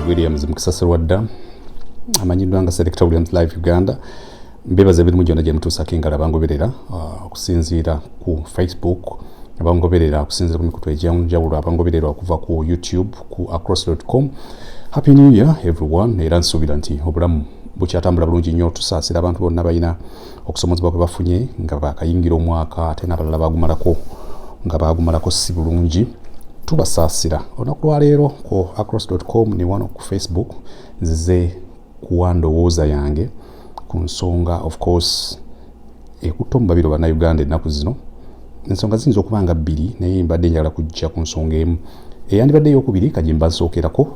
Williams Mukisasirwadda amanyiddwa nga Selector Williams Live Uganda. Mbebaza ebirimu gyonna gye mutuusako engalo abangoberera okusinziira ku Facebook, abangoberera okusinziira ku mikutu egy'enjawulo, abangoberera okuva ku YouTube, ku across.com. Happy New Year everyone. Era nsuubira nti obulamu bukyatambula bulungi nnyo, tusaasira abantu bonna balina okusomozebwa kwe bafunye nga bakayingira omwaka ate n'abalala bagumalako si bulungi. Tubasaasira. Olunaku lwa leero ku across.com ne wano ku Facebook nzize kuwa ndowooza yange ku nsonga of course ekutta omu babiro bannayuganda ennaku zino. Ensonga ziyinza okuba nga bbiri naye mbadde njagala kujja ku nsonga emu eyandibadde eyokubiri kagye mba nsookerako.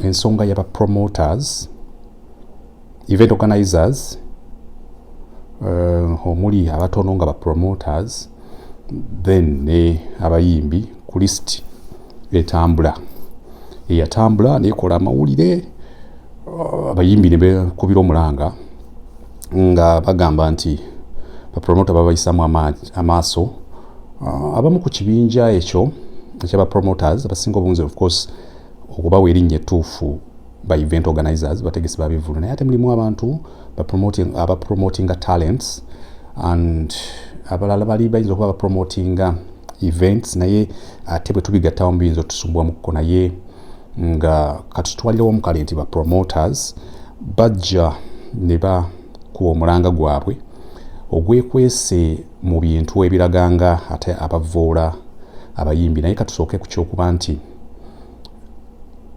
Ensonga y'aba promoters, event organizers, omuli abatono nga ba promoters, then ne abayimbi ku list etambula eyatambula nekola amawulire, abayimbi ne bekubira omulanga nga bagamba nti bapromota babayisamu amaaso. Abamu ku kibinja ekyo ekyaba promoters abasinga obungi of course okubawa erinnya ettuufu ba event organizers, bategesi babivulu, naye ate mulimu abantu abapromotinga talents and abalala bali bayinza okuba bapromotinga events naye ate bwe tubigattawo mubiyinza otusumbwamuko, naye nga katutwalirewo mukale nti ba promoters bajja ne bakuwa omulanga gwabwe ogwekwese mu bintu ebiraganga ate abavoola abayimbi. Naye katusooke ku kyokuba nti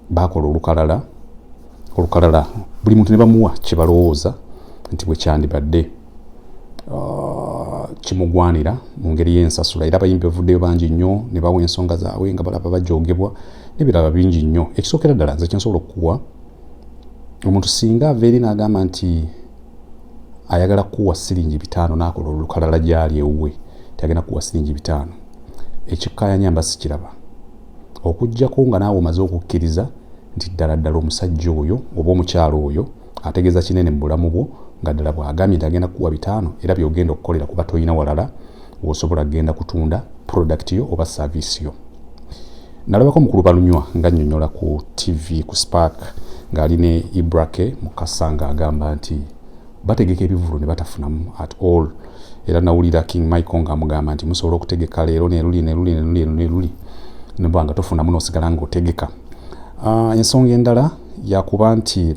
bakola olukalala buli muntu ne bamuwa kye balowooza nti bwe kyandibadde kimugwanira mu ngeri y'ensasula. Era abayimbi bavuddeyo bangi nnyo ne bawa ensonga zaabwe nga balaba bajoogebwa n'ebirala bingi nnyo. Ekisookera ddala nze kyensobola okukuwa, omuntu singa aveeri n'agamba nti ayagala kuwa siringi 5 n'akola olukalala gy'ali ewuwe tagenda kuwa siringi 5, ekikkaanya mba sikiraba, okuggyako nga naawe omaze okukkiriza nti ddala omusajja oyo oba omukyalo oyo ategeeza kinene mu bulamu bwo, nga ddala bw'agambye nti agenda kuwa 5 era by'ogenda okukolera kuba toyina walala w'osobola kugenda kutunda product yo oba service yo. Nalabako mukulu balunywa nga nnyonnyola ku TV ku Spark ng'ali ne Ibrake Mukasa ng'agamba nti bategeka ebivulu ne batafunamu at all. Era nawulira King Michael ng'amugamba nti musobola okutegeka leero neruli nebwa nga tofunamu n'osigala ng'otegeka. Ensonga endala yakuba nti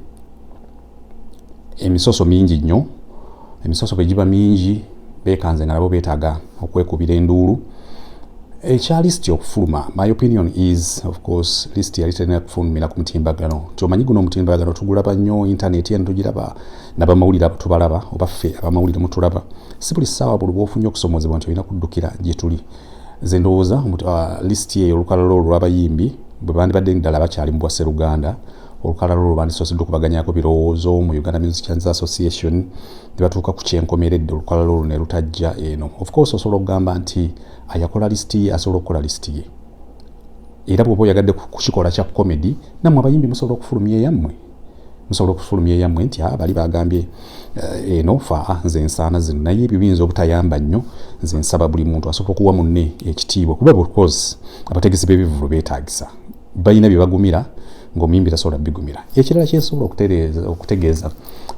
emisoso mingi nnyo, emisoso bwe giba mingi beekanze nga nabo beetaaga okwekubira enduulu. Ekya list okufuluma, my opinion is of course list yali terina kufulumira ku mutimbagano. Omanyi guno omutimbagano tugulaba nnyo, internet eno tugiraba, n'abamawulire tubalaba oba ffe abamawulire mutulaba. Si buli ssaawa buli bw'ofunye okusomozebwa nti olina kuddukira gye tuli. Nze ndowooza list eyo olukalala olwo lw'abayimbi bwe bandibadde ddala bakyali mu bwase Luganda, olukalala olwo bandisosedde okubaganyako birowoozo mu Uganda Musicians Association ne batuuka ku kyenkomeredde olukalala olwo ne lutajja eno. Of course osobola okugamba nti ayakola list ye asobola okukola list ye, era bw'oba oyagadde kukikola kya comedy nammwe abayimbi musobola okufulumya eyammwe nti bali bagambye eno fa nze nsaana zino, naye ebyo biyinza obutayamba nnyo. Nze nsaba buli muntu asobola okuwa munne ekitiibwa kuba of course abategesi b'ebivulu beetaagisa, balina bye bagumira ng'omuyimbi tasobola bigumira. Ekirala kyensobola okutegeeza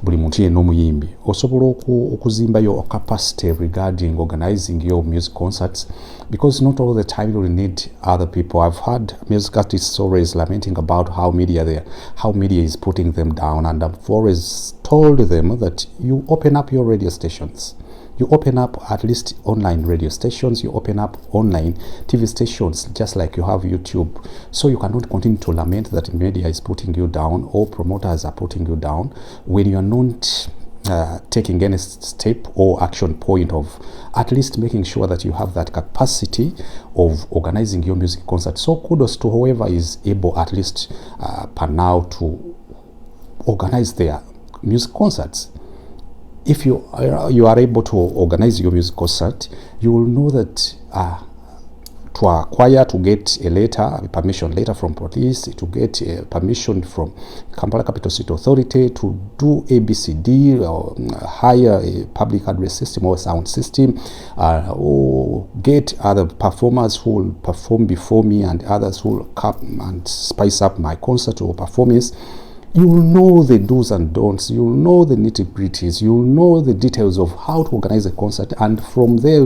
buli muntu yenna omuyimbi, osobola okuzimba your capacity regarding organizing your music concerts, because not all the time you will need other people. I've heard music artists always lamenting about how media is putting them down, and I've always told them that you open up your radio stations. You open up at least online radio stations, you open up online TV stations, just like you have YouTube. So you cannot continue to lament that media is putting you down or promoters are putting you down when you are not taking any step or action point of at least making sure that you have that capacity of organizing your music concert. So kudos to whoever is able at least per now to organize their music concerts. If you are able to organize your music concert, you will know that to acquire, to get a letter, a permission letter from police, to get a permission from Kampala Capital City Authority to do ABCD, or hire a public address system or sound system, or get other performers who will perform before me and others who will come and spice up my concert or performance. You will know the do's and don'ts, you will know the nitty-gritties, you will know the details of how to organize a concert, and from there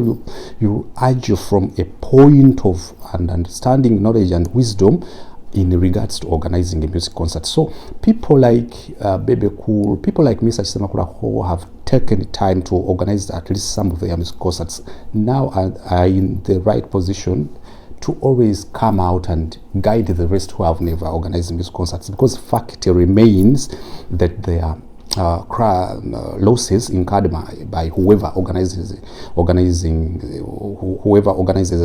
you urge you from a point of an understanding, knowledge and wisdom in regards to organizing a music concert. So people like Bebe Cool, people like Mr. Namakula, who have taken time to organize at least some of their music concerts, now are in the right position to always come out and guide the rest who have never organized music concerts, because fact remains that there are losses incurred by whoever organizes a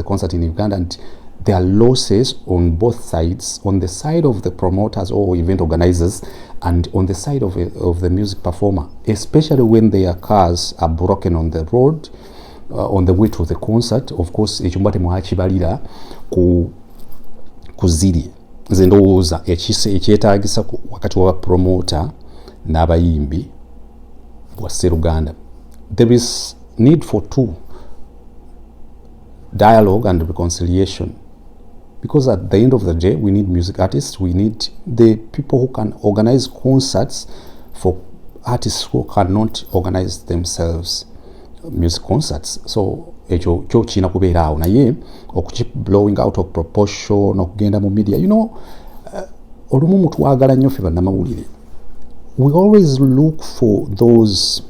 concert in Uganda, and there are losses on both sides, on the side of the promoters or event organizers and on the side of the music performer, especially when their cars are broken on the road on the way to the concert. Of course, ekimbate mwakibalira ku ziri nze ndowooza ekyetaagisa wakati wa promoter n'abayimbi bwa Sseruganda. There is need for two, dialogue and reconciliation, because at the end of the day we need music artists, we need the people who can organize concerts for artists who cannot organize themselves music concerts. So ekyo kyo kina kubeera awo, naye okukeep blowing out of proportion, okugenda mu media, olumu mutwagala nnyo ffe bannamawulire, we always look for those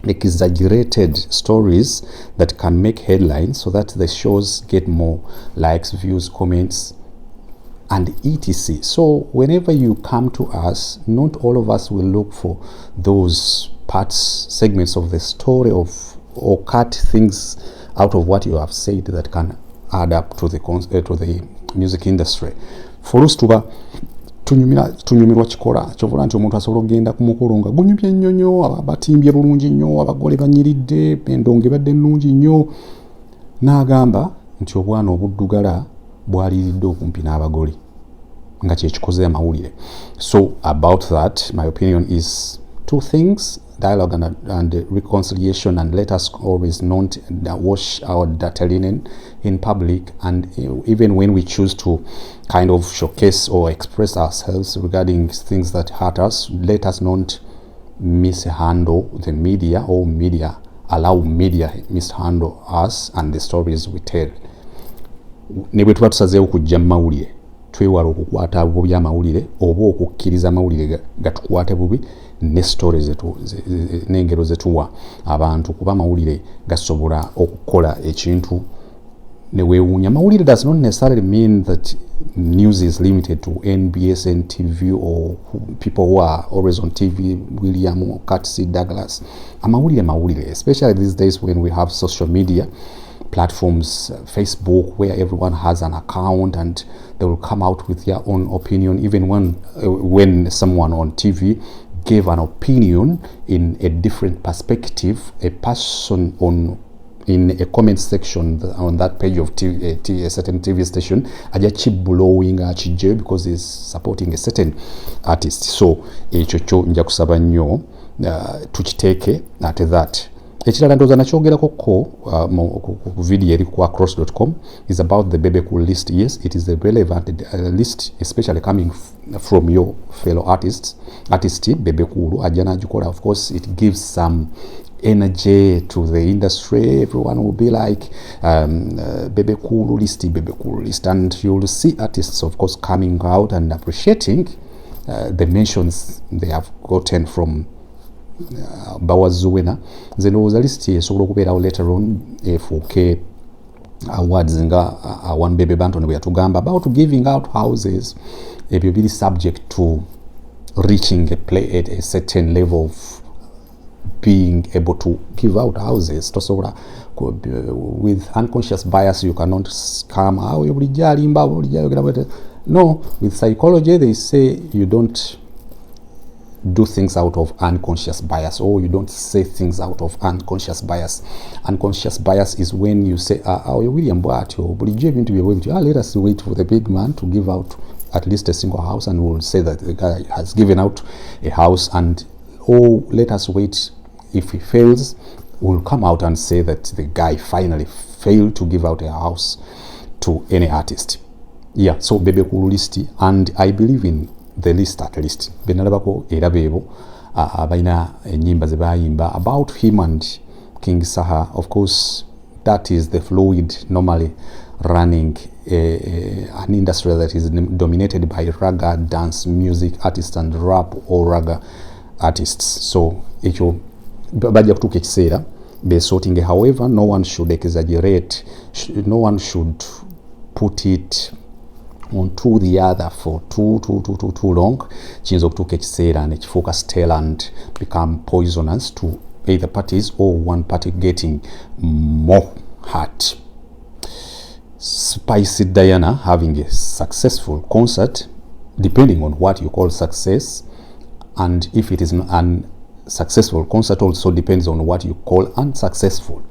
exaggerated stories that can make headlines so that the shows get more likes, views, comments and etc. So whenever you come to us, not all of us will look for those parts, segments of the story or cut things out of what you have said that can add up to the music industry. For us tuba tunyumirwa kikola kyovola nti omuntu asobola okugenda ku mukolo nga gunyumye nnyo nnyo, abatimbye bulungi nnyo, abagole banyiridde, endongo ebadde nnungi nnyo, n'agamba nti obwana obuddugala bwaliiridde okumpi n'abagole nga kyekikoze amawulire. So about that, my opinion is two things: dialogue and reconciliation, and let us always not wash our dirty linen in public, and even when we choose to kind of showcase or express ourselves regarding things that hurt us, let us not mishandle the media, or allow media mishandle us and the stories we tell. Ne bwe tuba tusazeewo kujja mu mawulire, twewala okukwata bubi amawulire oba okukkiriza amawulire gatukwate bubi ne stories n'engero zetuwa abantu, kuba amawulire gasobola okukola ekintu ne weewuunya. Amawulire does not necessarily mean that news is limited to NBS and TV or people who are always on TV, William, Curtis, Douglas. Amawulire, especially these days when we have social media platforms, Facebook, where everyone has an account and they will come out with their own opinion. Even when someone on TV gave an opinion in a different perspective, a person in a comment section on that page of a certain TV station aja keep blowing akijje because he's supporting a certain artist. So ekyo kyo nja kusaba nnyo tukiteeke at that. Ekirala ndowooza nakyogerako ku video eri ku across.com is about the Bebe Cool list. Yes, it is a relevant list, especially coming from your fellow artist Bebe Cool ajja n'agikola. Of course, it gives some energy to the industry. Everyone will be like Bebe Cool list, and you'll see artists, of course, coming out and appreciating the mentions they have gotten from Bawazuwena. Nze ndowooza list esobola okubeerawo later on efuuke awards nga One Bebe Banton bwe yatugamba about giving out houses. Ebyo biri subject to reaching at a certain level of being able to give out houses. Tosobola with unconscious bias, you cannot scam no, with psychology they say you don't do things out of unconscious bias, or you don't say things out of unconscious bias. Unconscious bias is when you say, William Bwatyo, let us wait for the big man to give out at least a single house, and we'll say that the guy has given out a house, and let us wait. If he fails, we'll come out and say that the guy finally failed to give out a house to any artist. Yeah, so bebe ku list, and I believe in the list at least. Benalabako era bebo abaina enyimba ze bayimba about him and King Saha. Of course, that is the fluid normally running an industry that is dominated by raga dance music artists and rap or raga artists. So ekyo bajja kutuka ekiseera besorting. However, no one should exaggerate, no one should put it onto the other for too long. Kiyinza okutuuka ekiseera ne kifuuka stale and become poisonous to either parties, or one party getting more hurt. Spicy Diana having a successful concert, depending on what you call success, and if it is an unsuccessful concert also depends on what you call unsuccessful.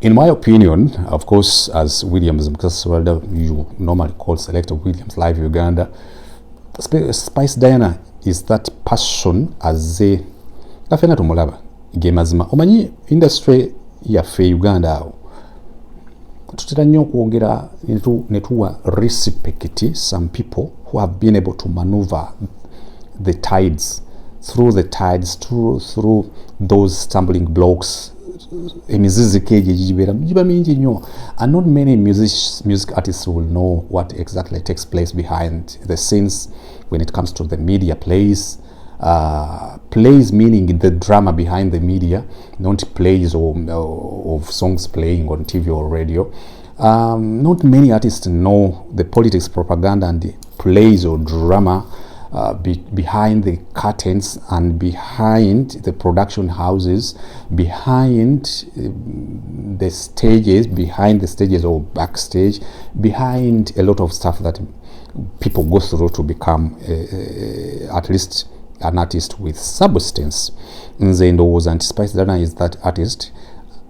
In my opinion, of course, as Williams, you normally call Selector Williams Live Uganda, Spice Diana is that person as a kafena tumulaba gemazima omanyi industry yaffe Uganda awo tutera nnyo okwogera netuwa respect some people who have been able to maneuver the tides through those stumbling blocks. Emiziziko egyo giba mingi nnyo, and not many music artists will know what exactly takes place behind the scenes when it comes to the media plays. Plays meaning the drama behind the media, not plays of songs playing on TV or radio. Not many artists know the politics, propaganda, and the plays or drama behind the curtains and behind the production houses, behind the stages or backstage, behind a lot of stuff that people go through to become at least an artist with substance. Nze ndowooza nti Spice Diana is that artist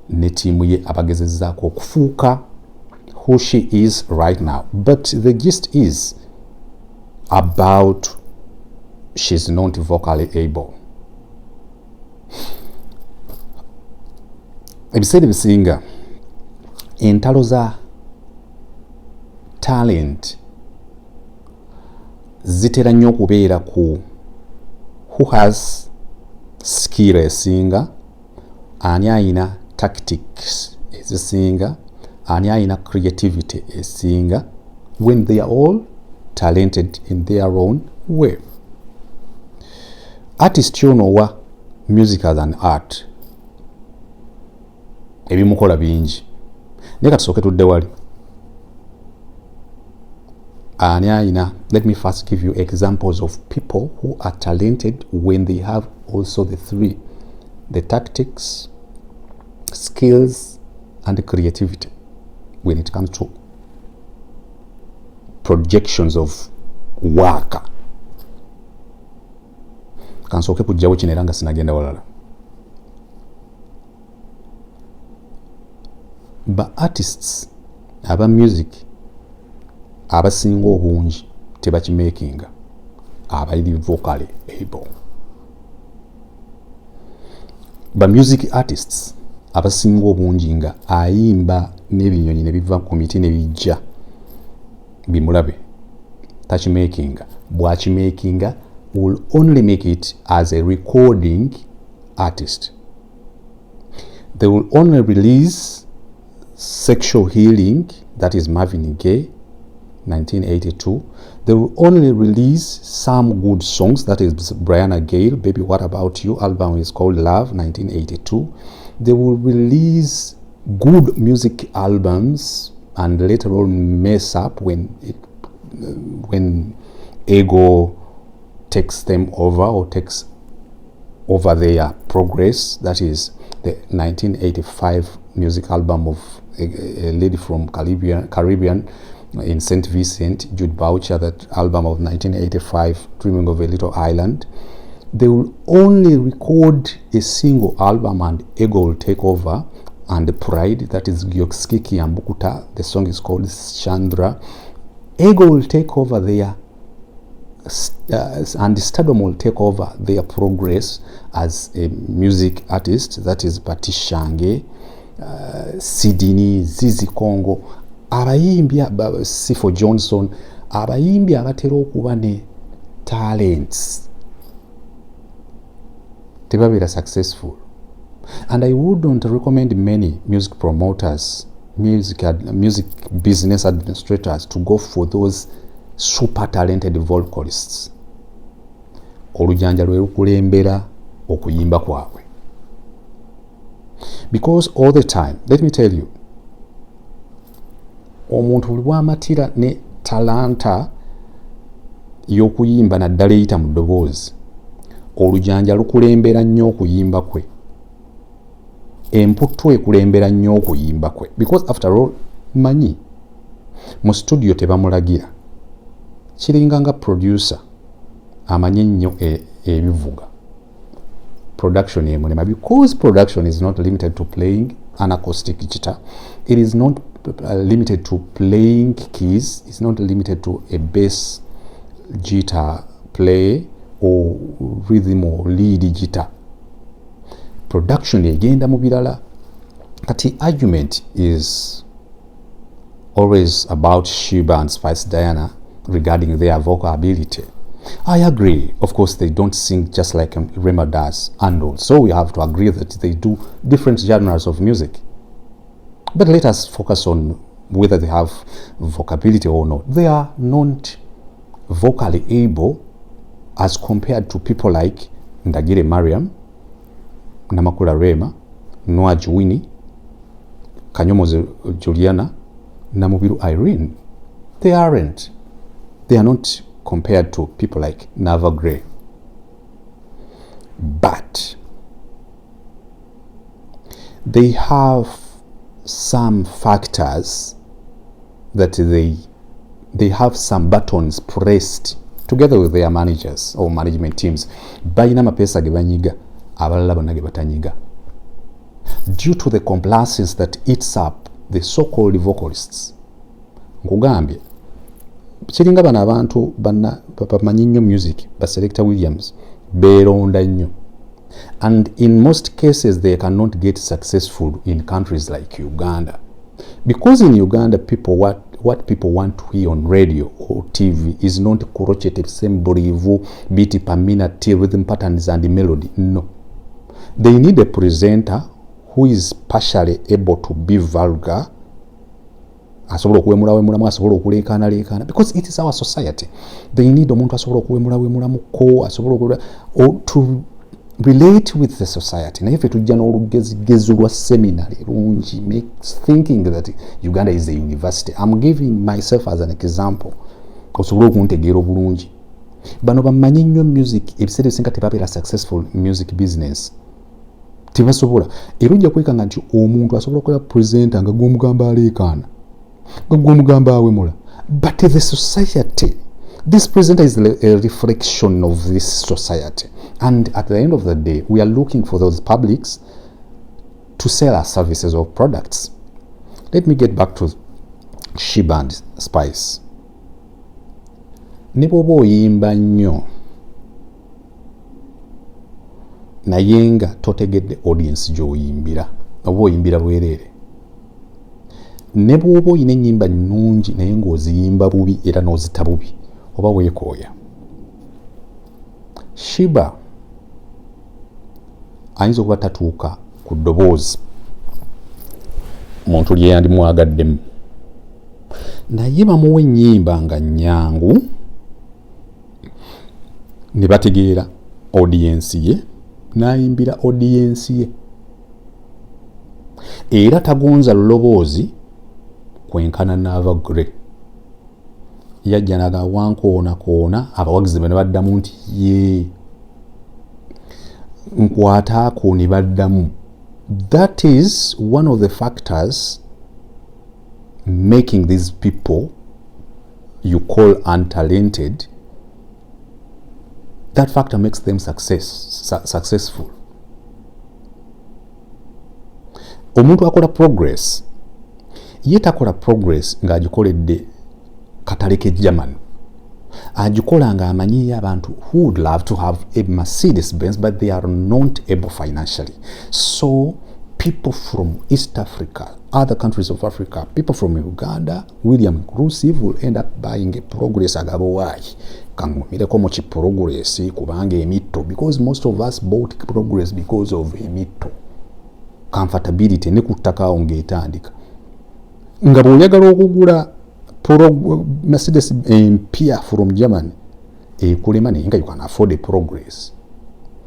ne tiimu ye abagezezaako okufuuka who she is right now. But the gist is about she's not vocally able. Ebiseera ebisinga entalo za talent zitera nnyo okubeera ku who has skill esinga, ani ayina tactics ezisinga, ani ayina creativity esinga, when they are all talented in their own way. Artist yonowa music as an art ebimukola bingi naye katusooke tudde wali ani ayina. Let me first give you examples of people who are talented when they have also the three: the tactics, skills, and creativity when it comes to projections of work. Kansooke kujjawo kino era nga sinagenda walala. Ba artists aba music abasinga obungi tebakimakinga abali vocally able. Ba music artists abasinga obungi nga ayimba n'ebinyonyi ne biva ku miti ne bijja bimulabe takimakinga. Bwakimakinga will only make it as a recording artist. They will only release Sexual Healing, that is Marvin Gaye, 1982. They will only release some good songs, that is Brianna Gale, Baby What About You, album is called Love, 1982. They will release good music albums and later on mess up when ego takes them over or takes over their progress. That is the 1985 music album of a lady from Caribbean in St. Vincent, Jude Boucher, that album of 1985, Dreaming of a Little Island. they will only record a single album and ego will take over, and Pride, that is Gyokskiki and Bukuta, the song is called Chandra. Ego will take over their and Stardom will take over their progress as a music artist, that is Patishange, Sidini, Zizi Kongo, abayimbi Sifo Johnson, abayimbi abatera okuba ne talents tebabeera successful. And I wouldn't recommend many music promoters, music business administrators to go for those super talented vocalists. Olujanja lwe lukulembera okuyimba kwabwe. Because all the time, let me tell you, omuntu lwamatira ne talanta y'okuyimba naddala eyita mu ddoboozi, olujanja lukulembera nnyo okuyimba kwe. Emputtu ekulembera nnyo okuyimba kwe. Because after all, manyi mu studio tebamulagira. Kiringa nga producer amanyi nnyo ebivuga. Production emulema, because production is not limited to playing an acoustic guitar. It is not limited to playing keys. It's not limited to a bass guitar play or rhythm or lead guitar. Production egenda mu birala. Kati argument is always about Sheebah and Spice Diana regarding their vocal ability. I agree. Of course, they don't sing just like Rema does, and also we have to agree that they do different genres of music. But let us focus on whether they have vocability or not. They are not vocally able as compared to people like Nwagi-Rema, Namakula, Nwagi-Winnie, Kanyomozi Juliana, Namubiru Irene. They aren't. They are not compared to people like Nava-Gray. But they have some factors that they have some buttons pressed together with their managers or management teams. Bayina mapesa ge banyiga, abalala bonna ge batanyiga. Due to the complacency that eats up the so-called vocalists. Nkugambye, kiringa bano abantu bamanyi nnyo music, ba Selector Williams, beeronda nnyo. And in most cases, they cannot get successful in countries like Uganda. Because in Uganda, what people want to hear on radio or TV is not crochet, sembolivu, beat per minute, rhythm patterns and melody. No. They need a presenter who is partially able to be vulgar, because it is our society. They need omuntu asobola okuwemula muko, or to relate with the society. Na ife tujja n'olugezi lwa seminary lungi makes thinking that Uganda is a university. I'm giving myself as an example. Osobola okuntegeera obulungi. Bano bamanyi nnyo music, ebiseera ebisinga tebabeera successful music business. Tebasobola. Era ojja kwekanga nti omuntu asobola okukola presenter nga gw'omugamba aleekaana. Gw'omugamba awemula. But the society, this presenter is a reflection of this society. And at the end of the day, we are looking for those publics to sell our services or products. Let me get back to Sheebah-Spice. Ne bw'oba oyimba nnyo naye nga totegedde audience gy'oyimbira, oba oyimbira bwereere. Ne bw'oba oyina ennyimba nnungi naye ng'oziyimba bubi era n'ozita bubi, oba weekooya. Sheebah ayinza okuba tatuuka ku ddoboozi muntu lye yandimwagaddemu, naye bamuwa ennyimba nga nnyangu ne bategeera audience ye, n'ayimbira audience ye. Era tagonza luloboozi kwenkana Nava-Gray. Yajja naga wankoona abawagizi bano baddamu nti ye nkwataako ne baddamu. That is one of the factors making these people you call untalented That factor makes them successful. Omuntu akola progress, ye takola progress ng'agikoledde katale ke German. Agikola nga amanyiyo abantu who would love to have a Mercedes Benz but they are not able financially. So people from East Africa, other countries of Africa, people from Uganda, William inclusive, will end up buying a progress agabo why. Kangumireko mu ki progress kubanga emito, because most of us bought progress because of emito. Comfortability ne kutaka ongeetandika. Nga bw'oyagala okugula Mercedes empya from Germany ekulema naye nga you can afford a progress.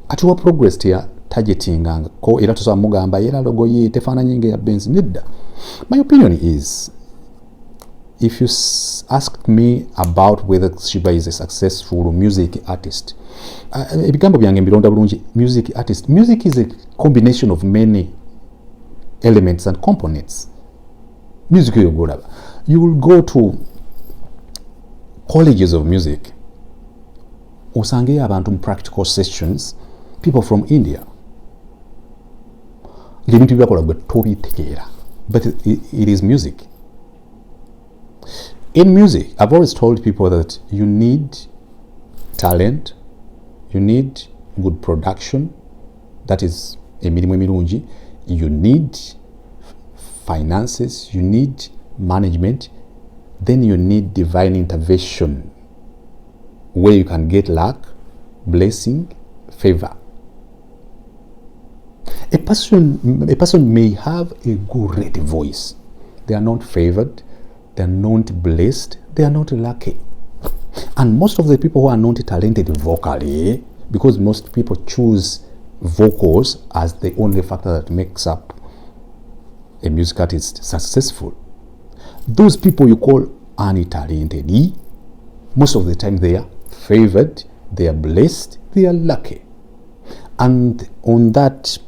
Ati wa progress tia targetinganga ko era tusobola mugamba era logo ye tefaananyi nga ya Benz nedda. My opinion is, if you ask me about whether Sheebah is a successful music artist, ebigambo byange mbironda bulungi. Music artist, music is a combination of many elements and components. Music you will go to colleges of music, osange abantu mu practical sessions, people from India. Ng'ebintu byakola gwe tobitegeera, but it is music. In music, I've always told people that you need talent, you need good production, that is emirimu emirungi, you need finances, you need management, then you need divine intervention where you can get luck, blessing, favor. A person may have a great voice. They are not favored, they are not blessed, they are not lucky. And most of the people who are not talented vocally, because most people choose vocals as the only factor that makes up a music artist successful, those people you call untalented, most of the time they are favored, they are blessed, they are lucky. And on that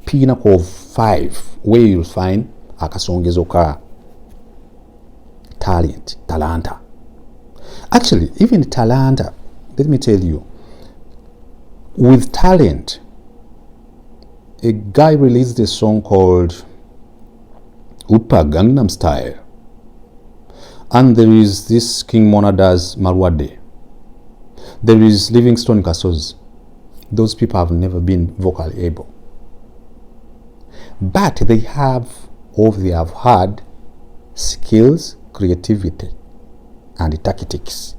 pinnacle of 5, where you'll find akasongezo ka talanta. Actually, even talanta, let me tell you, with talent, a guy released a song called Upa Gangnam Style, and there is this King Monada's Marwade, there is Livingstone Kasoz. Those people have never been vocally able, but they have had skills, creativity and tactics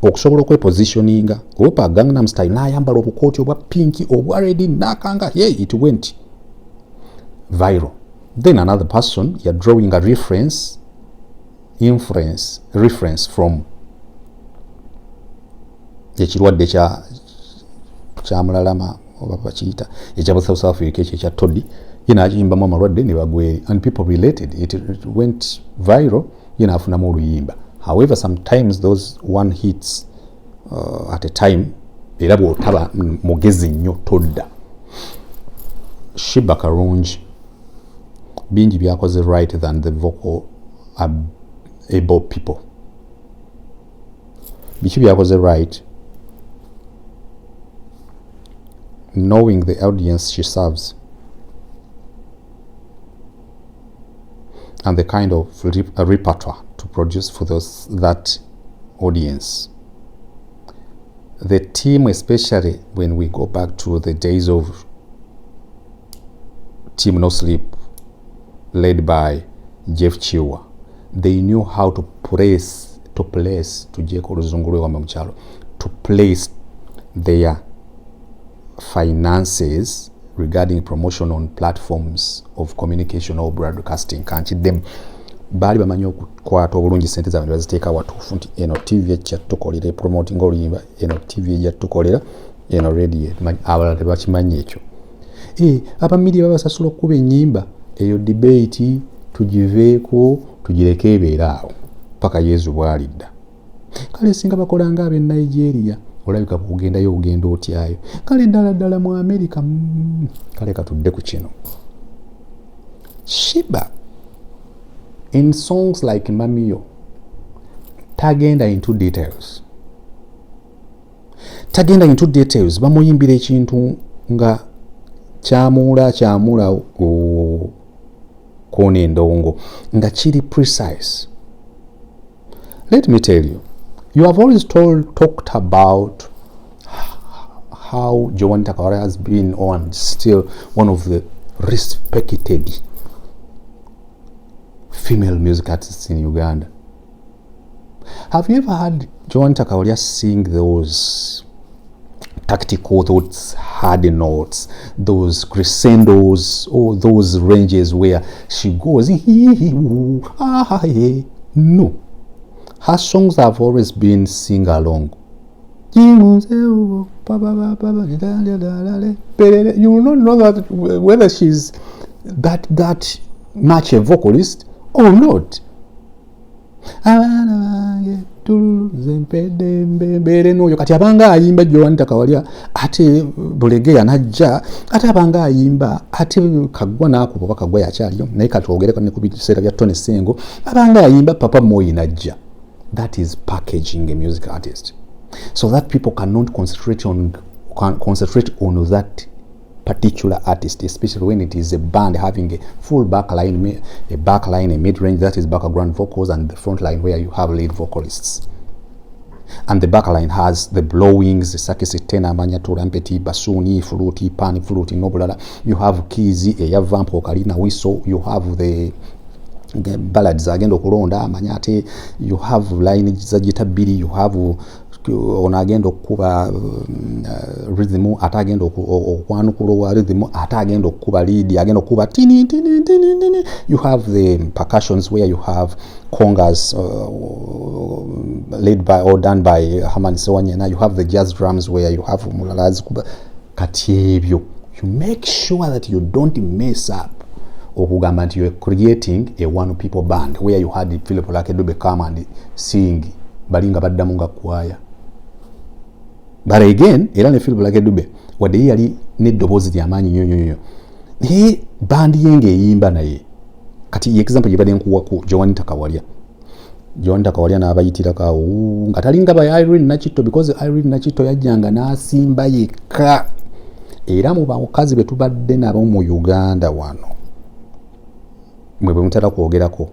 okusobola okwepositioninga. Opa Gangnam Style n'ayambala obukooti obwa pinki obwa red nakanga, yeah, it went viral. Then another person, you're drawing a reference from ekirwadde kya mulalama oba bakiyita ekya South Africa ekya toddy, agiyimbamu amalwadde ne bagweri, and people related, it went viral, afunamu oluyimba. However, sometimes those one hits at a time, era bw'otaba mugezi nnyo todda. Sheebah Karungi bingi byakoze right than the vocal able people. Biki byakoze right, knowing the audience she serves and the kind of repertoire to produce for that audience. The team, especially when we go back to the days of Team No Sleep, led by Jeff Chiwa, they knew how to place their finances regarding promotion on platforms of communication or broadcasting. Them bali bamanyi okukwata obulungi sente zaabwe baziteeka watuufu nti eno TV ekyatukolera promoting oluyimba, eno TV ekyatukolera, eno radio. Abalala tebakimanyi ekyo. Abamidia babasasula okuba ennyimba eyo debate tugiveeko tugireke ebeera awo paka Yezu bw'alidda. Kale singa bakola nga ab'e Nigeria, olabika kugendayo ogenda otyayo. Kale ddala mu America, kale katudde ku kino. Sheebah, in songs like Mamiyo, tagenda into details. tagenda into details bamuyimbira ekintu nga kyamula kona endongo nga kiri precise. Let me tell you, you have always talked about how Joan Takawara has been on still one of the respected female music artists in Uganda. Have you ever heard Joan Takawara sing those tactical, those hard notes, those crescendos, or those ranges where she goes, no. Her songs have always been sing-along. You will not know that whether she's that much a vocalist or not. Noyo kati abanga ayimba Joan Takawalya ate bulegeya najja ate abanga ayimba ate kagwa nakuba kagwa yakyaliyo naye katwogereka ne kubiseera bya Tony Sengo abanga ayimba Papa Moyi najja. That is packaging a music artist so that people cannot concentrate on that particular artist, especially when it is a band having a full backline, a mid-range, that is background vocals, and the front line where you have lead vocalists. And the backline has the blowings, the sakisi, tenor, manyato, rampeti, basuni, fluti, pani, fluti, nobulala. You have keys, a vamp, ocarina, whistle. You have the ballads, agendo kulonda, manyate. You have line zajita bili. You have onagendo kuba rhythm, atagendo okwanukulo rhythm, atagendo kuba lead, agendo kuba tini tini tini tini. You have the percussions where you have congas led by or done by Herman Sewanyana. You have the jazz drums where you have mulalazi kuba katiebyo. You make sure that you don't mess up okugamba nti you're creating a one people band where you had Philip Lakedube come and sing balinga baddamu nga choir. But again, era ne Philip Lakedube wadde yali n'eddoboozi ly'amaanyi nnyo naye bandi ye ng'eyimba naye. Kati example gye nkuwa ku Joan Takawalya. Joan Takawalya n'abayitirako awo nga talinga ba Irene Nakitto, because Irene Nakitto yajjanga n'asimba yekka. Era mu bakazi be tubadde nabo mu Uganda wano mwe bwe mutera kwogerako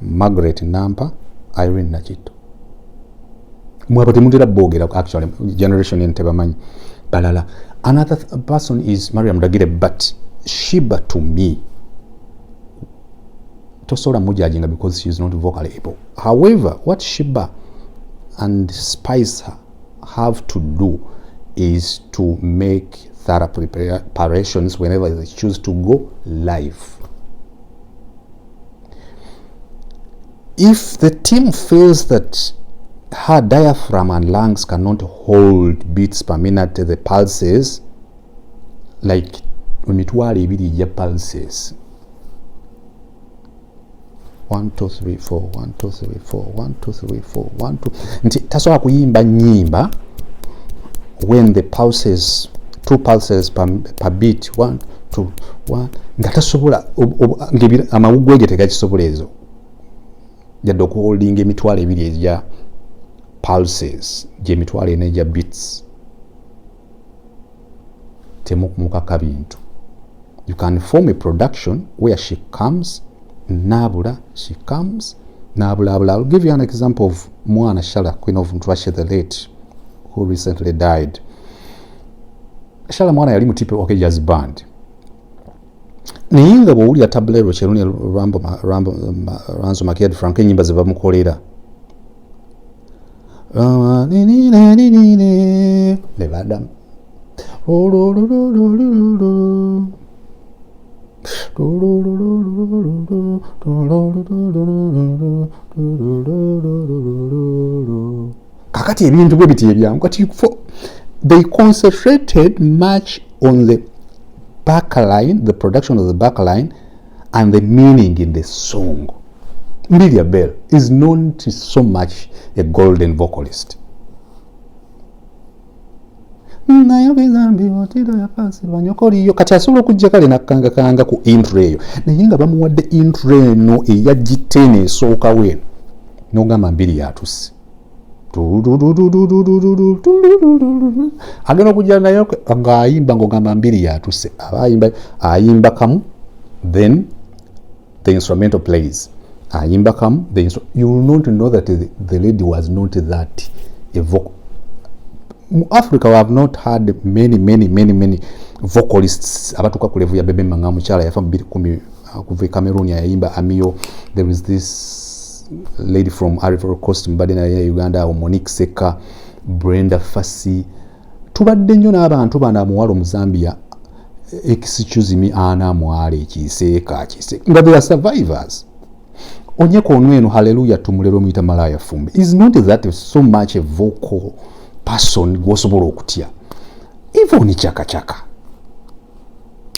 Margaret Nampa, Irene Nakitto. Mwabo temutera boogerako actually generation entebamanyi balala. Another person is Mariam Dagire, but Sheebah to me tosobola mujajinga because she is not vocally able. However, what Sheebah and Spice have to do is to make thorough preparations whenever they choose to go live. If the team feels that her diaphragm and lungs cannot hold beats per minute, the pulses, like emitwalo ebiri ya pulses, 1 2 3 4 1 2 3 4 1 2 3 4 1 2, nti tasobola kuyimba nyimba when the pulses, 2 pulses per beat, 1 2 1, nga tasobola amawuggwe ge tegakisobola ezo yadde okuholdinga emitwalo ebiri ezya pulses gyemitwalo ena egya beats. Temukumuka bintu. You can form a production where she comes nabula, she comes nabula. I'll give you an example of Mwana Shala, Queen of Ntwashe the late, who recently died. Shala Mwana yali mutipe wake jazz band. Niyinga bw'owulira Tablero Cheruni Ranzo Makiadi Frank enyimba ze bamukolera. Ne badam. Kakati ebintu bwe biti ebyamu kati they concentrated much on the backline, the production of the backline, and the meaning in the song. Lydia Bell is known to so much a golden vocalist. Kati asobola okujja kale nakkangakanga ku intro eyo naye nga bamuwadde intro eno eya gitene esooka weeno n'ogamba mbiri yatuse. agenda okujja nayo ng'ayimba ng'ogamba mbiri yatuse aba ayimba kamu, then the instrumental plays. Ayimba kamu, you will not know that the lady was not that a vocal. Africa we have not had many vocalists abatuka ku level ya Bebe Manga mukyala yafa 2010 kuva Cameroon yayimba Amio. There is this lady from Ivory Coast mbadde naye Uganda, Monique Seka, Brenda Fassi. Tubadde nnyo n'abantu bana muwalo mu Zambia, excuse me, ana mwale kiseeka nga they are survivors. Onyeko onweno hallelujah tumulero mwita Malaya Fumbi is not that so much a vocal person gwosobola okutya, even ni chaka.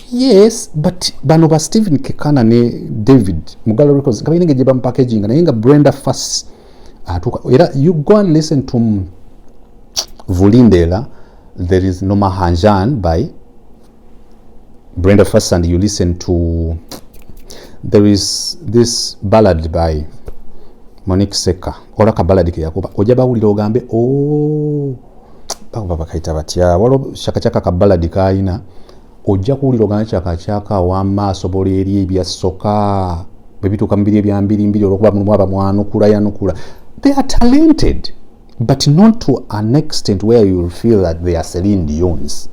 Yes, but bano ba Stephen Kekana ne David Mugalo Records kabinenge je bam packaging na yenga Brenda Fassi atuka era. You go and listen to Vulindela, there is No Mahanjan by Brenda Fassi, and you listen to, there is this ballad by Monique Seka, olaka ballad ke yakuba ojja bawulira ogambe baba kaita batya walo shakachaka ka ballad kaina ojja kuwulira ogambe chakachaka wamaaso boleri ebyassoka bebituka mbiri ebyambiri olwokuba mwaba mwanukula yanukula. They are talented, but not to an extent where you will feel that they are Celine Dion's.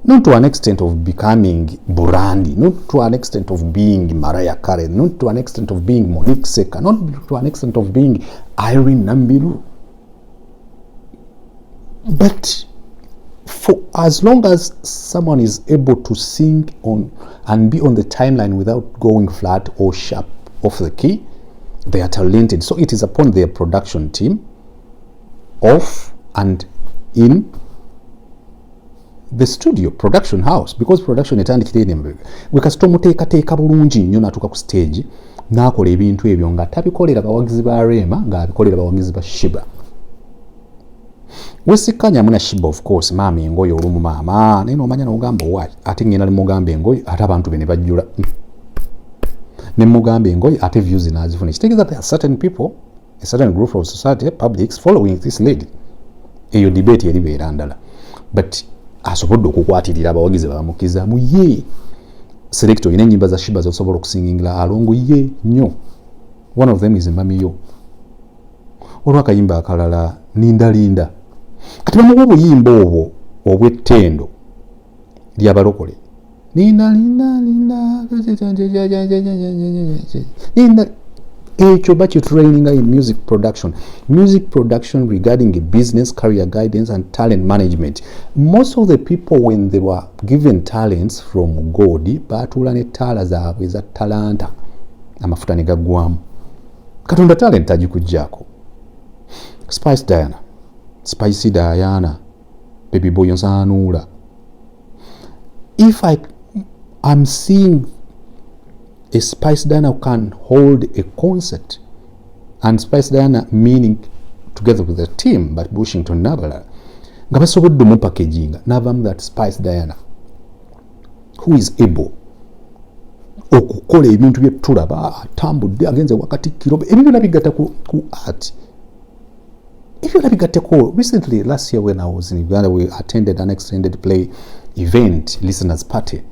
Not to an extent of becoming Burandi, not to an extent of being Mariah Carey, not to an extent of being Monique Seka, not to an extent of being Irene Nambiru. But for as long as someone is able to sing on and be on the timeline without going flat or sharp off the key, they are talented. So it is upon their production team, off and in the studio production house, because production etandikira ene wekasita omuteekateeka bulungi nnyo natuka ku stage n'akola ebintu ebyo nga tabikolera bawagizi ba Rema, nga abikolera bawagizi ba Sheebah. Wesikanya muna Sheebah of course maama engoye olumu maama naye nomanya n'ogamba why ate ngenda ne mugamba engoye ate abantu be ne bajjula ne mugamba engoye ate views nazifuna. It takes that there are certain people, a certain group of society, publics following this lady. Eyo debate yali beera ndala, but asobodde okukwatirira abawagizi bamukiza mu ye select ine nyimba za Sheebah zosobola okusingingira alongo ye nnyo. One of them is Mamiyo. Olwakayimba akalala linda kati bamuwa obuyimba obwo obw'ettendo lyabalokole linda ekyo training in music production regarding business, career guidance and talent management. Most of the people when they were given talents from God batula ne tala zaabwe za talanta amafuta ne gaggwamu. Katonda talent agikujjako. Spicy Diana, Baby Boy Nsanula. If I'm seeing a Spice Diana can hold a concert, and Spice Diana meaning together with the team but Bushington Nabala nga basobodde mu packaging n'avamu that Spice Diana who is able okukola ebintu bye tulaba atambudde agenze wakati kirobe ebyo byonna bigatta ku art. If you like recently last year when I was in Uganda, we attended an extended play event, listeners party,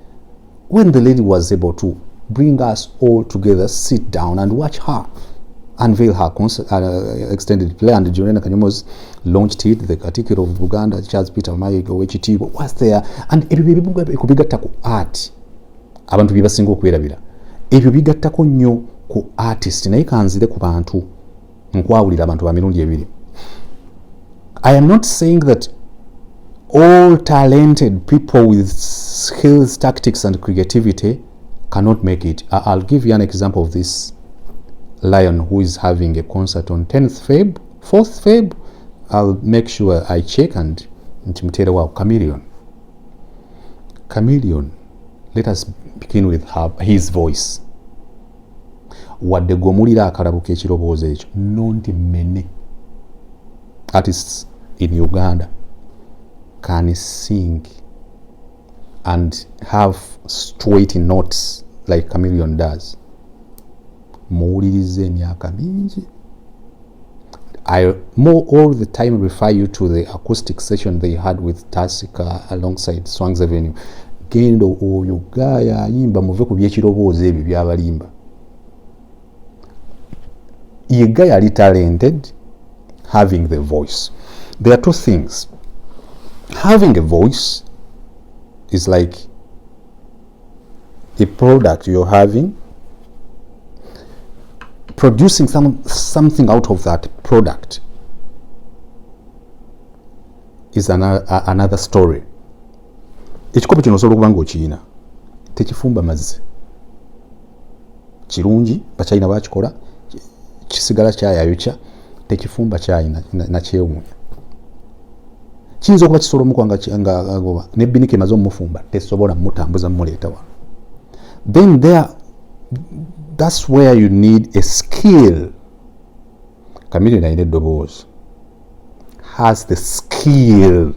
when the lady was able to bring us all together, sit down and watch her unveil her concert, extended play, and Jorena Kanyomos launched it. The Katikiro of Uganda, Charles Peter Mayigo Wechitibo was there, and ebyo bigatta ku art. Abantu bibasinga okwerabira. Ebyo bigattako nnyo ku artist naye kanzire ku bantu nkwawulira abantu ba mirundi ebiri. I am not saying that all talented people with skills, tactics and creativity cannot make it. I'll give you an example of this lion who is having a concert on 10th Feb, 4th Feb. I'll make sure I check and intimidate. Wow, Chameleon. Let us begin with his voice. Wadde gomulira akalabuka ekiroboozo ekyo nonti mene artists in Uganda can sing and have straight notes like Chameleon does. Muwulirize emyaka mingi. I more all the time refer you to the acoustic session they had with Tasika alongside Swangs Avenue. Gendo oyo gaya ayimba muve ku byekirowoozo ebyo byabalimba. Ye guy are talented, having the voice. There are two things. Having a voice is like a product you're having. Producing something out of that product is another story. Ekikopo kino osobola okuba ng'okiyina tekifumba mazzi kirungi bakyayina bakikola kisigala kyayayokya tekifumba kyayi nakyewuunya kiyinza okuba kisolomuka nga agoba nebbinika emaze omufumba tesobola mutambuza muleeta wano. Then that's where you need a skill. Chameleon ayina eddoboozi, has the skill.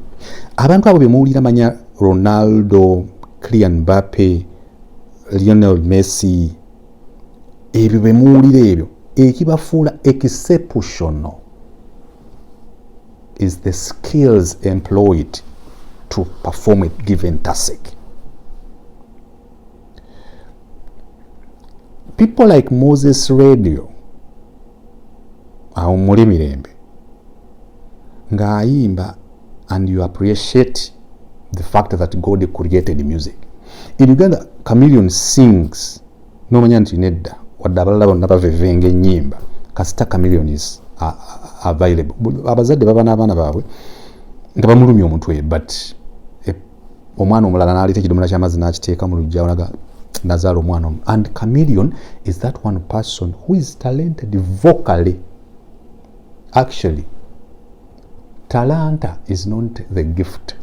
Abantu abo bemuwulira manya Ronaldo, Kylian Mbappe, Lionel Messi, ebyo bemuwulira ebyo ekibafuula exceptional is the skills employed to perform a given task. People like Moses Radio awo muli mirembe ng'ayimba and you appreciate the fact that God created music. In Uganda, Chameleon sings nomanya nti nedda wadde abalala bonna bavevenga ennyimba kasita Chameleon is available. Abazadde baba n'abaana baabwe nga bamulumya omutwe but omwana omulala n'aleeta ekidomola ky'amazzi n'akiteeka mu luggya olaga nazaala omwana omu. And Chameleon is that one person who is talented vocally. Actually, talanta is not the gift.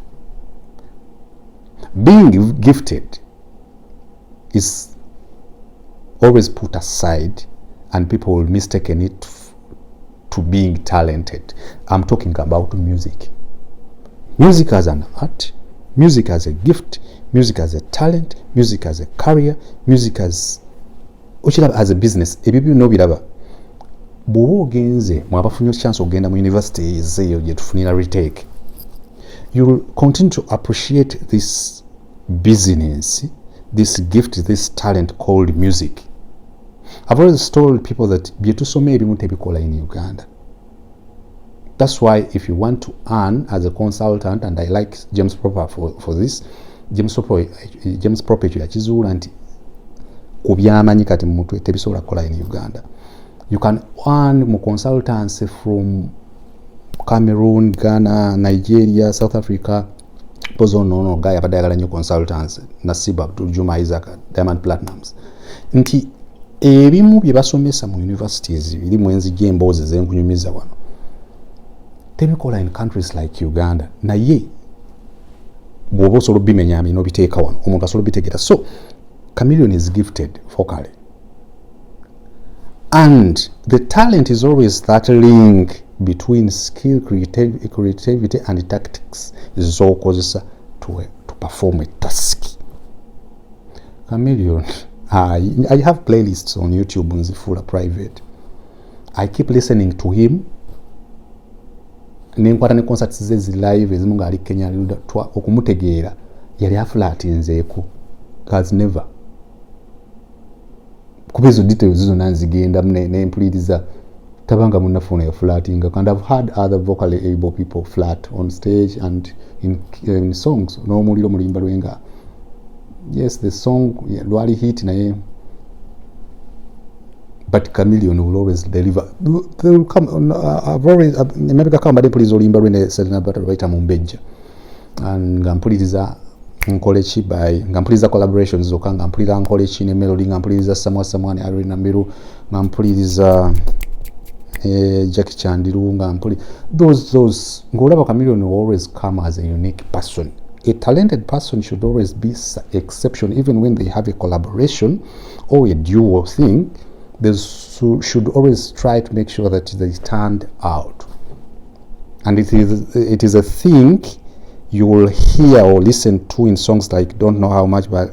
Being gifted is always put aside and people will mistaken it to being talented. I'm talking about music. Music as an art, music as a gift, music as a talent, music as a career, music as a business. Ebyo byonna obiraba bw'oba ogenze mwabafunye chance ogenda mu university ezeeyo gye tufunira retake, you'll continue to appreciate this business, this gift, this talent called music. I've always told people that bye tusoma ebimu tebikola in Uganda. That's why if you want to earn as a consultant, and I like James Proper for this, James Proper ekyo yakizuula nti ku byamanyi kati mu mutwe tebisobola kukola in Uganda. You can earn mu consultancy from Cameroon, Ghana, Nigeria, South Africa. Pozo no guy abadde ayagala nnyo consultancy Nasiba Abdul Juma Isaac Diamond Platinums. Nti ebimu bye basomesa mu universities biri mu enzigi emboozi z'enkunyumiza wano tebikola in countries like Uganda. Naye bw'oba osobola obimenyaamenya n'obiteeka wano omuntu asobola obitegeera. So Chameleon is gifted vocally. And the talent is always that link between skill, creativity and tactics is all causes to perform a task. Chameleon, I have playlists on YouTube on Zifula private. I keep listening to him. Nenkwata ne concerts ze live ezimu nga ali Kenya okumutegeera yali afulatinzeeko has never kubezo details zizo nanzigenda nempuliriza tabanga munafuna ya flating. And I've heard other vocally able people flat on stage and in songs no muliro mulimba lwenga. Yes, the song lwali hit naye, but Chameleon will always deliver. They will come. I've always maybe kakamba de police olimba lwene Selena Butter right amumbejja and ngampuliriza nkolechi by ngampuliriza collaborations zoka ngampuliriza nkolechi ne melody ngampuliriza samwani Irene Nambiru ngampuliriza Jackie Chandiru ngampuliriza those ngolaba Chameleon will always come as a unique person. A talented person should always be exception even when they have a collaboration or a duo thing. They should always try to make sure that they stand out. And it is a thing you will hear or listen to in songs like Don't Know How Much by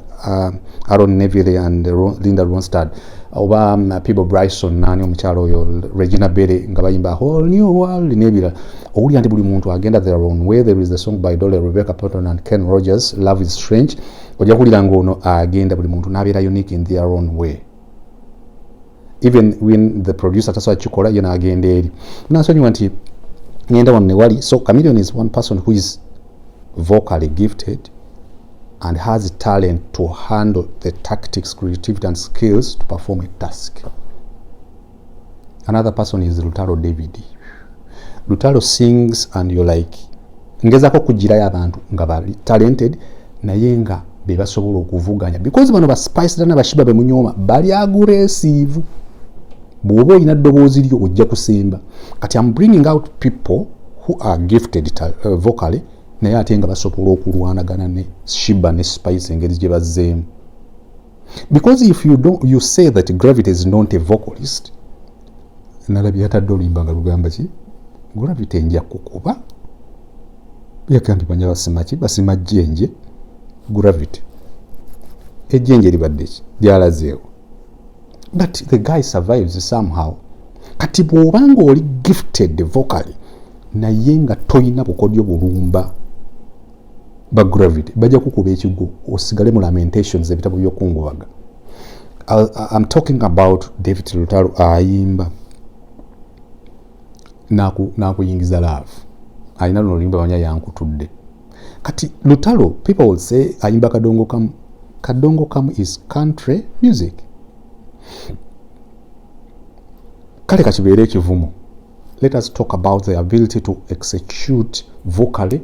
Aaron Neville and Linda Ronstadt. oba People Bryson nani omukyalo oyo Regina Bere nga bayimba Whole New World nebira owulira nti buli muntu agenda their own way. There is the song by Dolly Rebecca Patton and Ken Rogers, Love is Strange. Ojja kulira ng'ono agenda buli muntu n'abeera unique in their own way. Even when the producer tasobola kikola ye n'agenda eri nansonyiwa nti ngenda wano ne wali. So Chameleon is one person who is vocally gifted and has talent to handle the tactics, creativity and skills to perform a task. Another person is Lutalo David. Lutalo sings and you're like ngezako kugirayo abantu nga bali talented naye nga bebasobola okuvuganya because bano ba Spice na ba Sheebah be munyoma bali aggressive. Bw'oba olina ddoboozi lyo ojja kusemba. Kati I'm bringing out people who are gifted vocally naye ate nga basobola okulwanagana ne Sheebah ne Spice engeri gye bazzeemu. Because if you say that Gravity is not a vocalist, nalabye yatadde oluyimba nga lugamba ki Gravity nja kukuba yakambibwa nja basima jjenje Gravity ejjenje libadde ki lyalazeewo. But the guy survives somehow. Kati bw'obanga oli gifted vocally naye nga toyina bukodyo bulumba ba Gravity bajja kukuba ekigo osigale mu lamentations ebitabo by'okungubaga. I'm talking about David Lutalo ayimba nakuyingiza love ayina luno oluyimba wanya yankutudde. Kati Lutalo people will say ayimba kadongo kamu. Kadongo kamu is country music. Kale kakibeere ekivumo. Let us talk about the ability to execute vocally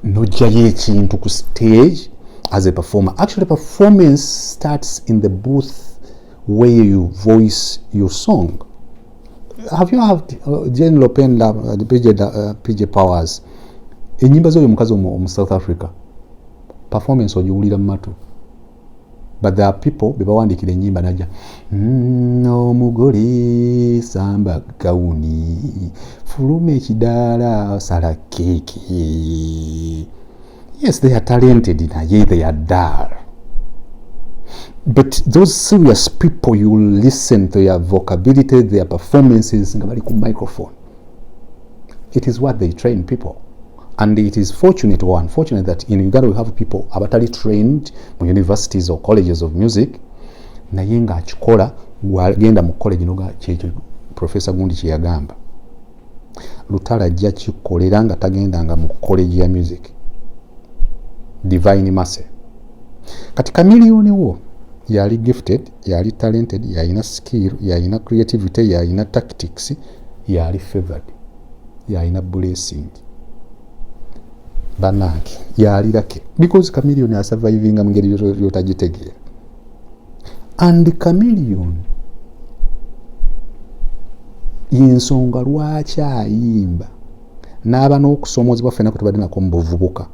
nojjayo ekintu ku stage as a performer. Actually performance starts in the booth where you voice your song. Have you heard Jane Lopen PJ Powers enyimba z'oyo mukazi omu South Africa performance ogiwulira mu matu. But there are people bebawandiikira ennyimba najja omugole samba gawuni fuluma ekidaala sala keeki. Yes, they are talented naye they are dull. But those serious people, you listen to their vocability, their performances nga bali ku microphone. It is what they train people. And it is fortunate or unfortunate that in Uganda we have people abatali trained mu universities or colleges of music naye nga akikola wagenda mu college noga kyekyo Professor Gundi kye yagamba. Lutalo ajja kikolera nga tagendanga mu college ya music. Divine Mercy. Kati Chameleon wo yali gifted, yali talented, yalina skill, yalina creativity, yalina tactics, yali favored, yalina blessing. Banange yalirake because Chameleon is surviving mu ngeri yotagitegeera. And Chameleon yensonga lwaki ayimba n'aba n'okusoomozebwa ffenna kwe tubadde nako mu buvubuka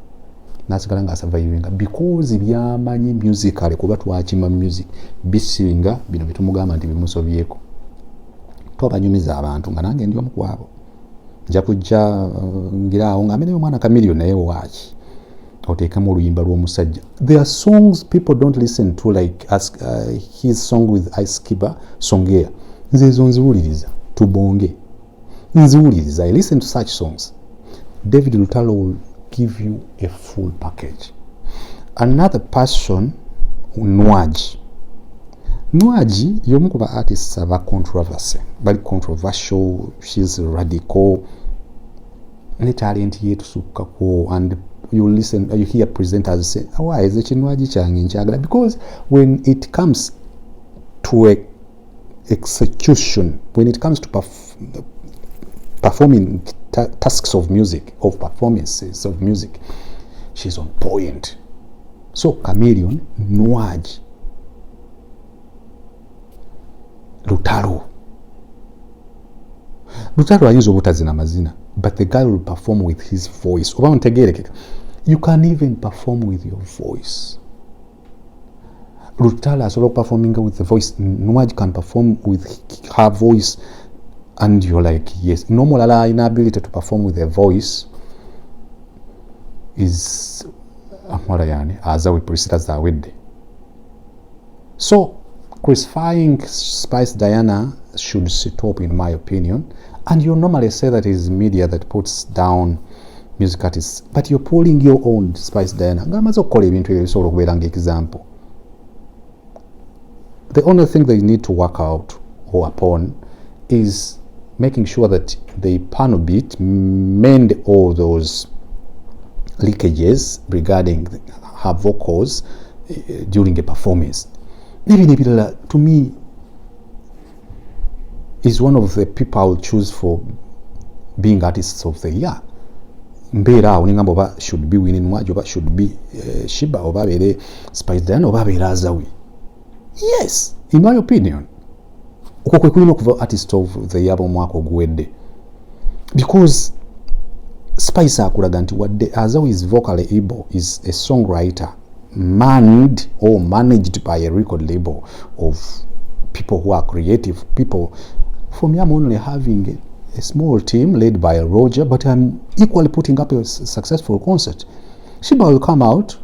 n'asigala nga surviving because byamanyi musically kuba twakima music bisinga bino bitumugamba nti bimusobyeko. Tobanyumiza abantu nga nange ndi omu ku abo. Nja kujja ngiraawo ng'ameneyo omwana Chameleon naye waaki oteekemu oluyimba lw'omusajja. There are songs people don't listen to like his song with Ice Kiba Songea. Nze ezo nziwuliriza tubonge nziwuliriza. I listen to such songs. David Lutalo will give you a full package. Another person, Nwagi. Nwagi y'omu ku ba artists aba controversy, very controversial. She's radical ne talent ye tusukkako, and you listen, you hear presenters say why is it Nwagi kyange nkyagala, because when it comes to execution, when it comes to performing tasks of music, of performances of music, she's on point. So Chameleon, Nwagi, Lutalo ayinza obutazina mazina, but the guy will perform with his voice. Oba ontegerekeka, you can even perform with your voice. Lutalo is also performing with the voice. Nwagi can perform with her voice, and you're like, yes. Normal inability to perform with a voice is aza we presita zawedde. So crucifying Spice Diana should stop, in my opinion. And you normally say that it's media that puts down music artists, but you're pulling your own Spice Diana. Example. The only thing they need to work out or upon is making sure that they panel beat, mend all those leakages regarding her vocals during a performance. To me, is one of the people I'll choose for being artists of the year. Mbera oningamba oba should be Winnie Nwagi, oba should be Sheebah, oba bere Spice Diana, oba bere Azawi. Yes, in my opinion. Okwo kwe kulina okuva artist of the year omwaka oguwedde. Because Spice akulaga nti wadde Azawi is vocally able, is a songwriter manned or managed by a record label of people who are creative people. For me, I'm only having a small team led by Roger, but I'm equally putting up a successful concert. Sheebah will come out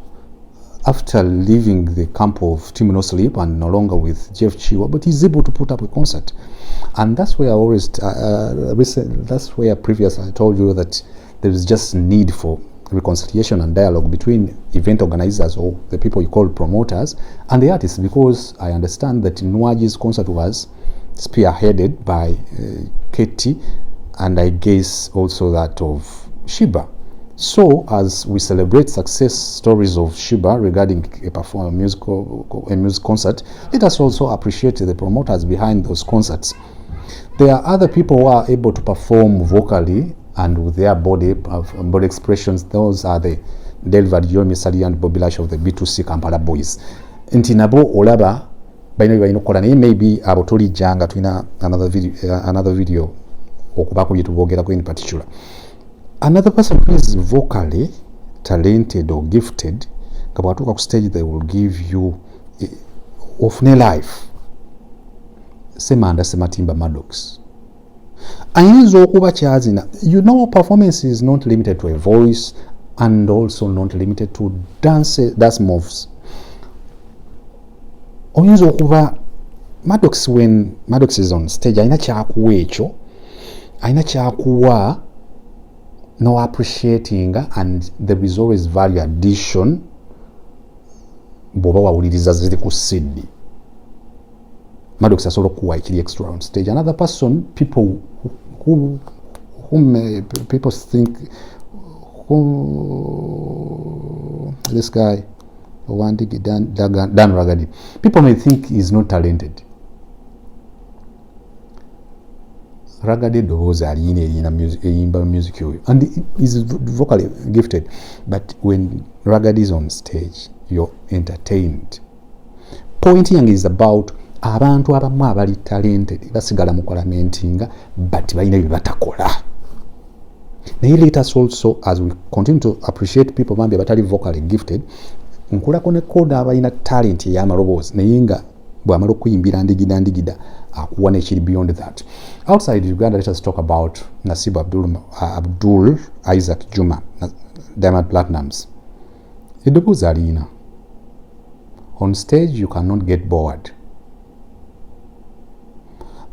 after leaving the camp of Team No Sleep and no longer with Jeff Chiwa, but he's able to put up a concert. And that's where I always, that's where previously I told you that there is just need for reconciliation and dialogue between event organizers or the people you call promoters and the artists, because I understand that Nwagi's concert was spearheaded by Katie, and I guess also that of Sheebah. So as we celebrate success stories of Sheebah regarding a music concert, let us also appreciate the promoters behind those concerts. There are other people who are able to perform vocally and with their body expressions. Those are the Delvad, Yomi Sali and Bobby Lash of the B2C Kampala Boys. Ntinabo olaba maybe abotoli janga tuina another video okubako yetubogera in particular. Another person who is vocally talented or gifted, kabatuka ku stage, they will give you ofne life. Semanda Sematimba Maddox. Ayinza okuba kyazina. You know, performance is not limited to a voice and also not limited to dance moves. Oyinza okuba Maddox, when Maddox is on stage, ayina kyakuwa ekyo, ayina kyakuwa no appreciating, and there is always value addition bw'oba wawuliriza ziri ku CD. Maddox asobola okuwa ekiri extra on stage. Another person, people whom people think, this guy Dan Ragadi, people may think he's not talented. Ragadi does eyimba music and is vocally gifted, but when Ragadi is on stage, you're entertained. Point young is about abantu abamu abali talented basigala mu kolamentinga but balina bye batakola. Naye let us also, as we continue to appreciate people bambi abatali vocally gifted, nkulako ne koda abalina talent ey'amaloboozi naye nga bw'amala okuyimbira ndigida akuwa nekiri beyond that. Outside Uganda, let us talk about Nasib Abdul Isaac Juma, Diamond Platinums. Eddoboozi alina. On stage you cannot get bored.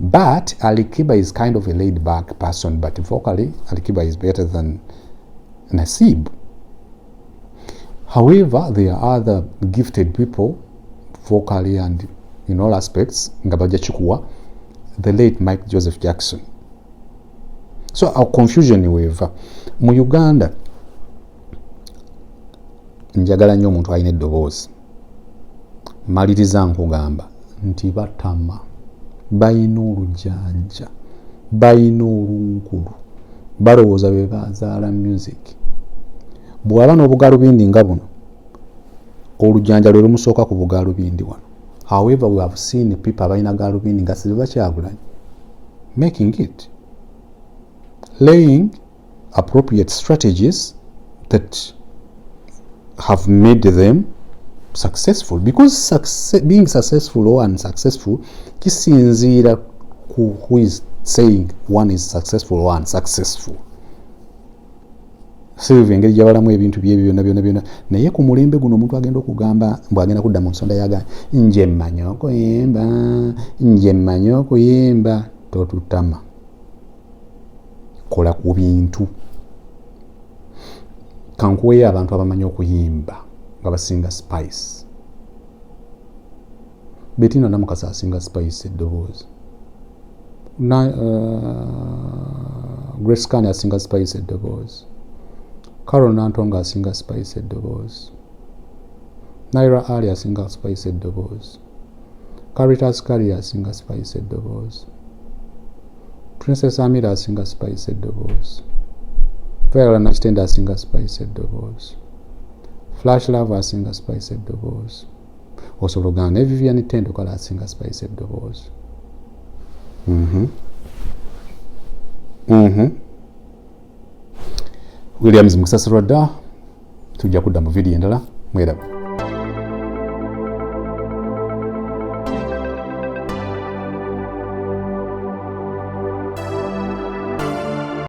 But Alikiba is kind of a laid-back person, but vocally Alikiba is better than Nasib. However, there are other gifted people vocally and in all aspects. Ngabaja Chukua, the late Mike Joseph Jackson. So our confusion however, mu Uganda njagala nnyo omuntu alina eddoboozi. Maliriza nkugamba nti batama, bayina olujanja, bayina olunkulu, balowooza be bazaala music. Bw'aba n'obugalubindi nga buno, olujanja lwe lumusooka ku bugalubindi wano. However, we have seen people abalina galubindi nga sibe bakyagulanyi making it, laying appropriate strategies that have made them successful, because being successful or unsuccessful kisinziira ku who is saying one is successful or unsuccessful. Sylvia engeri gyawalamu ebintu bye byonna naye ku mulembe guno omuntu agenda okugamba mbwagenda kudda mu nsonda yaga nje mmanyi okuyimba totutama kola ku bintu kankuweyo abantu abamanyi okuyimba nga basinga Spice Bettina Namukasa asinga Spice eddoboozi Grace Kane asinga Spice eddoboozi Carol Nantonga asinga Spice eddoboozi Naira Ali asinga Spice eddoboozi Caritas Kari asinga Spice eddoboozi Princess Amira asinga Spice eddoboozi Viola Nakitenda asinga Spice eddoboozi Flash Love asinga Spice eddoboozi osobola ogamba ne Vivian Tendo kala asinga Spice eddoboozi Williams Mukasasirwa dda tujja kudda mu video endala mweraba